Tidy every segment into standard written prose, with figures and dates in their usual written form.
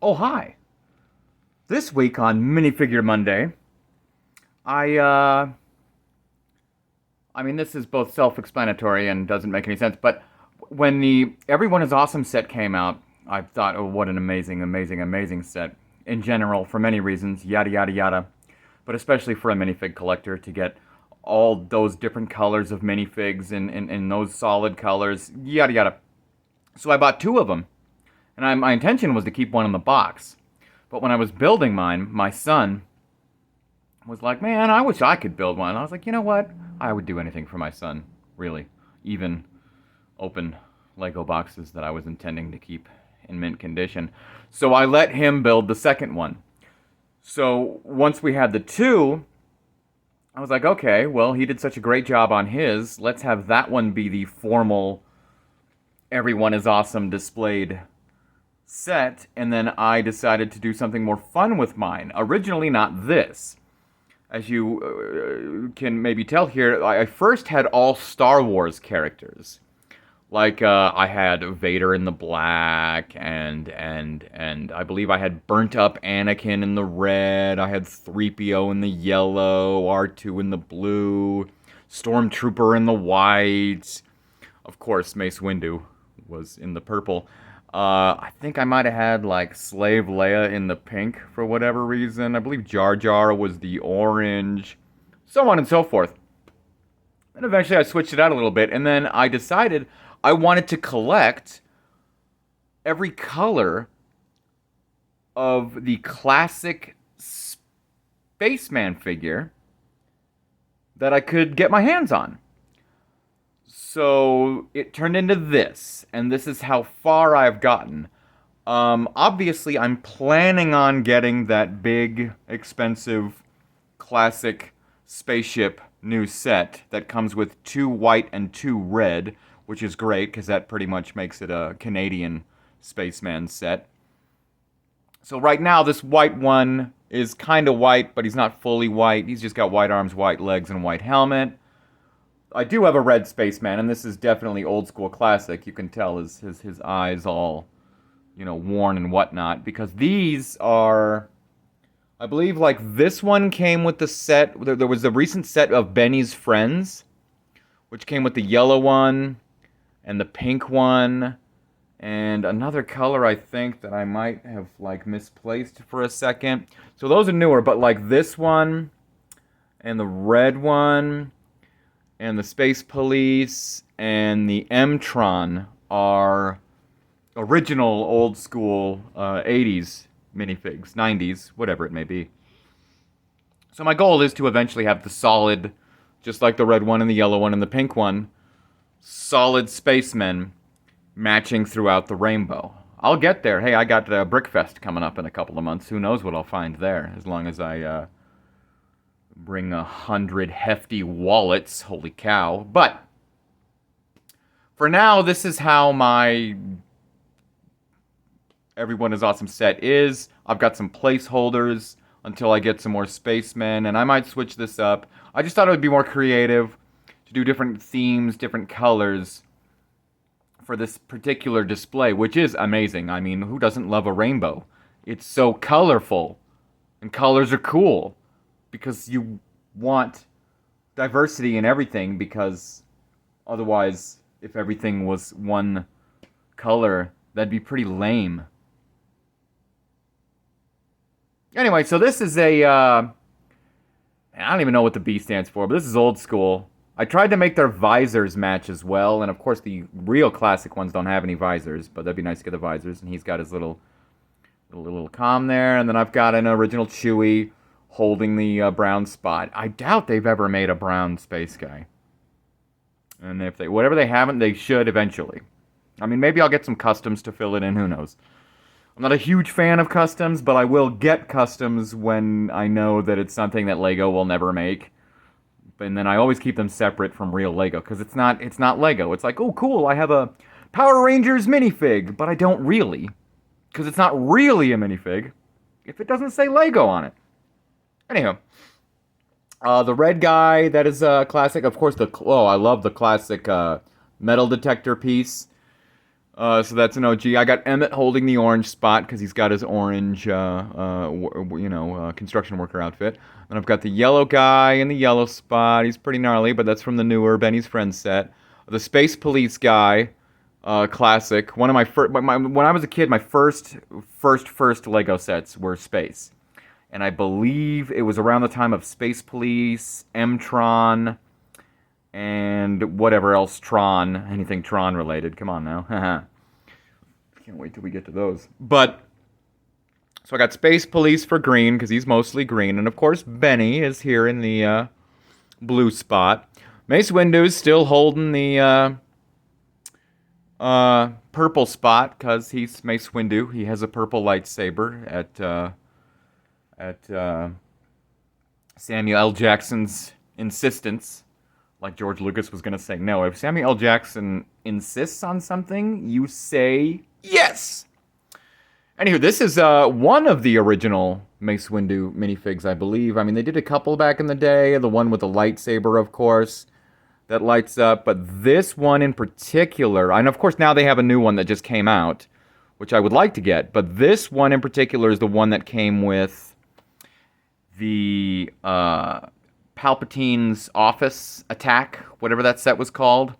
Oh, hi. This week on Minifigure Monday, I, I mean, this is both self-explanatory and doesn't make any sense, but when the Everyone is Awesome set came out, I thought, oh, what an amazing, amazing, amazing set. In general, for many reasons, yada, yada, yada. But especially for a minifig collector to get all those different colors of minifigs in those solid colors, yada, yada. So I bought two of them, and my intention was to keep one in the box. But when I was building mine, my son was like, man, I wish I could build one. And I was like, you know what? I would do anything for my son, really. Even open Lego boxes that I was intending to keep in mint condition. So I let him build the second one. So once we had the two, I was like, okay, well, he did such a great job on his. Let's have that one be the formal Everyone is Awesome displayed set, and then I decided to do something more fun with mine. Originally, not this. As you can maybe tell here, I first had all Star Wars characters. Like, I had Vader in the black, and I believe I had burnt up Anakin in the red, I had 3PO in the yellow, R2 in the blue, Stormtrooper in the white, of course, Mace Windu was in the purple. I think I might have had like Slave Leia in the pink for whatever reason. I believe Jar Jar was the orange, so on and so forth. And eventually I switched it out a little bit, and then I decided I wanted to collect every color of the classic Spaceman figure that I could get my hands on. So it turned into this, and this is how far I've gotten. Obviously, I'm planning on getting that big, expensive, classic spaceship new set that comes with 2 white and 2 red, which is great because that pretty much makes it a Canadian spaceman set. So right now, this white one is kind of white, but he's not fully white. He's just got white arms, white legs, and white helmet. I do have a red spaceman, and this is definitely old school classic. You can tell his eyes all, worn and whatnot, because these are, I believe, like this one came with the set. There was a recent set of Benny's Friends, which came with the yellow one and the pink one and another color I think that I might have like misplaced for a second. So those are newer, but like this one and the red one and the Space Police and the M-Tron are original old school 80s minifigs, 90s, whatever it may be. So my goal is to eventually have the solid, just like the red one and the yellow one and the pink one, solid spacemen matching throughout the rainbow. I'll get there. Hey, I got Brickfest coming up in a couple of months. Who knows what I'll find there, as long as I bring 100 hefty wallets. Holy cow. But for now, this is how my Everyone is Awesome set is. I've got some placeholders until I get some more spacemen, and I might switch this up. I just thought it would be more creative to do different themes, different colors for this particular display, which is amazing. I mean, who doesn't love a rainbow? It's so colorful, and colors are cool, because you want diversity in everything, because otherwise, if everything was one color, that'd be pretty lame. Anyway, so this is I don't even know what the B stands for, but this is old school. I tried to make their visors match as well, and of course the real classic ones don't have any visors, but that'd be nice to get the visors, and he's got his little comm there, and then I've got an original Chewie holding the brown spot. I doubt they've ever made a brown space guy. And if whatever they haven't, they should eventually. I mean, maybe I'll get some customs to fill it in, who knows. I'm not a huge fan of customs, but I will get customs when I know that it's something that Lego will never make. And then I always keep them separate from real Lego, because it's not Lego. It's like, oh cool, I have a Power Rangers minifig, but I don't really. Because it's not really a minifig if it doesn't say Lego on it. Anyhow, the red guy, that is a classic. Of course, I love the classic metal detector piece. So that's an OG. I got Emmett holding the orange spot because he's got his orange, construction worker outfit. And I've got the yellow guy in the yellow spot. He's pretty gnarly, but that's from the newer Benny's Friends set. The Space Police guy, classic. One of my first, when I was a kid, my first Lego sets were Space. And I believe it was around the time of Space Police, M-Tron, and whatever else Tron, anything Tron related. Come on now. Can't wait till we get to those. But, so I got Space Police for green, because he's mostly green. And of course, Benny is here in the blue spot. Mace Windu's still holding the purple spot, because he's Mace Windu. He has a purple lightsaber at Samuel L. Jackson's insistence. Like George Lucas was going to say no. If Samuel L. Jackson insists on something, you say yes! Anywho, this is one of the original Mace Windu minifigs, I believe. I mean, they did a couple back in the day. The one with the lightsaber, of course, that lights up. But this one in particular, and of course now they have a new one that just came out, which I would like to get. But this one in particular is the one that came with the Palpatine's office attack, whatever that set was called.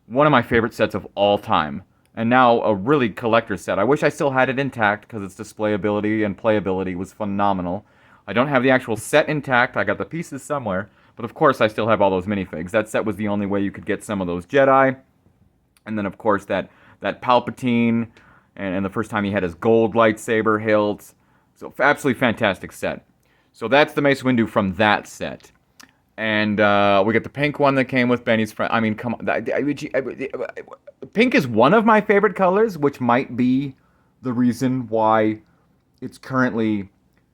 One of my favorite sets of all time. And now a really collector set. I wish I still had it intact because its displayability and playability was phenomenal. I don't have the actual set intact. I got the pieces somewhere. But of course I still have all those minifigs. That set was the only way you could get some of those Jedi. And then of course that Palpatine. And the first time he had his gold lightsaber hilt. So absolutely fantastic set. So that's the Mace Windu from that set. And we got the pink one that came with Benny's friend. I mean, come on. Pink is one of my favorite colors, which might be the reason why it's currently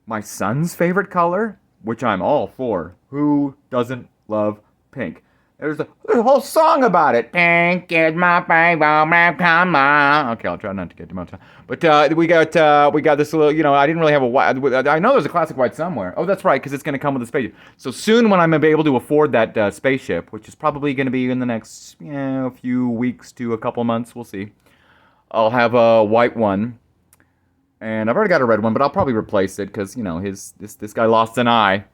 my son's favorite color, which I'm all for. Who doesn't love pink? There's a whole song about it. Pink is my favorite color. Okay, I'll try not to get too much time. But we got this little, I didn't really have a white. I know there's a classic white somewhere. Oh, that's right, because it's going to come with a spaceship. So soon when I'm able to afford that spaceship, which is probably going to be in the next few weeks to a couple months, we'll see. I'll have a white one. And I've already got a red one, but I'll probably replace it because, this guy lost an eye.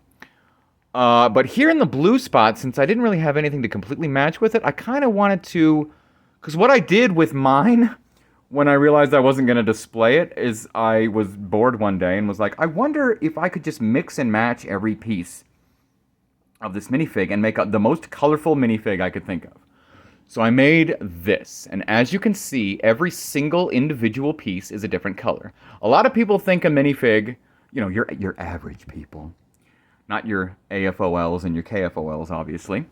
But here in the blue spot, since I didn't really have anything to completely match with it, I kind of wanted to... Because what I did with mine, when I realized I wasn't going to display it, is I was bored one day and was like, I wonder if I could just mix and match every piece of this minifig and make the most colorful minifig I could think of. So I made this, and as you can see, every single individual piece is a different color. A lot of people think a minifig, your average people... Not your AFOLs and your KFOLs, obviously.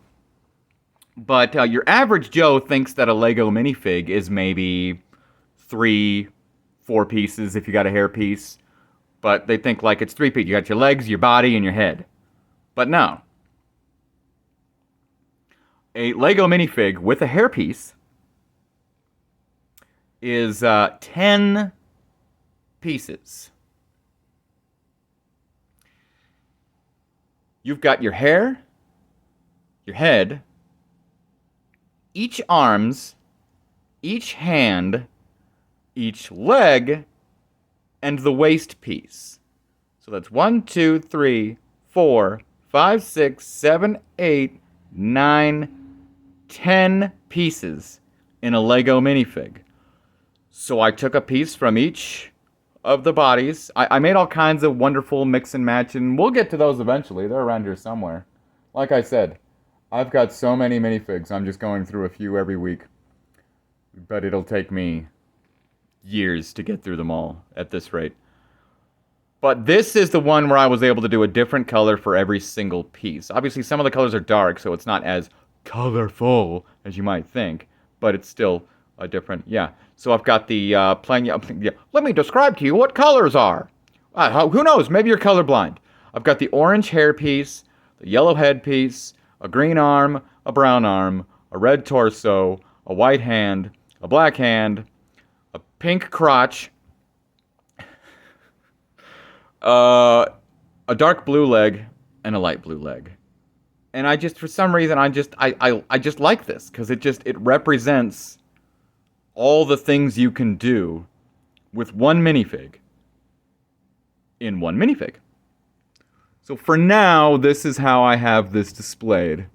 But your average Joe thinks that a Lego minifig is maybe 3, 4 pieces if you got a hair piece. But they think like it's 3 pieces. You got your legs, your body, and your head. But no. A Lego minifig with a hair piece is 10 pieces. You've got your hair, your head, each arms, each hand, each leg, and the waist piece. So that's 1, 2, 3, 4, 5, 6, 7, 8, 9, 10 pieces in a Lego minifig. So I took a piece from each of the bodies. I made all kinds of wonderful mix and match, and we'll get to those eventually. They're around here somewhere. Like I said, I've got so many minifigs. I'm just going through a few every week. But it'll take me years to get through them all at this rate. But this is the one where I was able to do a different color for every single piece. Obviously, some of the colors are dark, so it's not as colorful as you might think. But it's still a different, So I've got the plain, let me describe to you what colors are. Who knows? Maybe you're colorblind. I've got the orange hair piece, the yellow head piece, a green arm, a brown arm, a red torso, a white hand, a black hand, a pink crotch, a dark blue leg, and a light blue leg. And I just, for some reason, I just like this because it represents all the things you can do with one minifig in one minifig. So for now, this is how I have this displayed.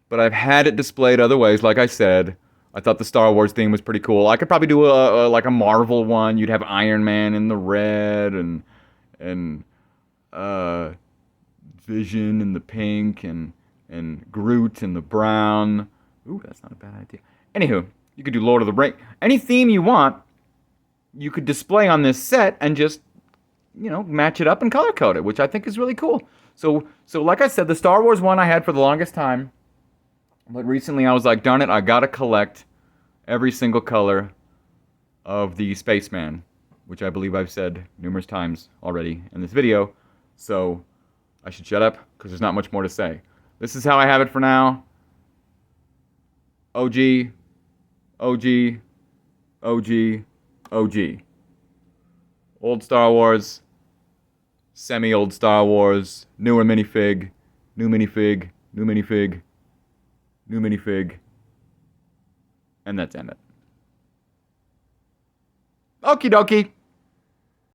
But I've had it displayed other ways. Like I said, I thought the Star Wars theme was pretty cool. I could probably do like a Marvel one. You'd have Iron Man in the red and Vision in the pink and Groot in the brown. Ooh, that's not a bad idea. Anywho, you could do Lord of the Rings. Any theme you want, you could display on this set and just, match it up and color code it, which I think is really cool. So like I said, the Star Wars one I had for the longest time, but recently I was like, darn it, I gotta collect every single color of the Spaceman, which I believe I've said numerous times already in this video. So I should shut up because there's not much more to say. This is how I have it for now. OG, OG, OG, OG. Old Star Wars, semi-old Star Wars, newer minifig, new minifig, new minifig, new minifig, and that's it. Okie dokie.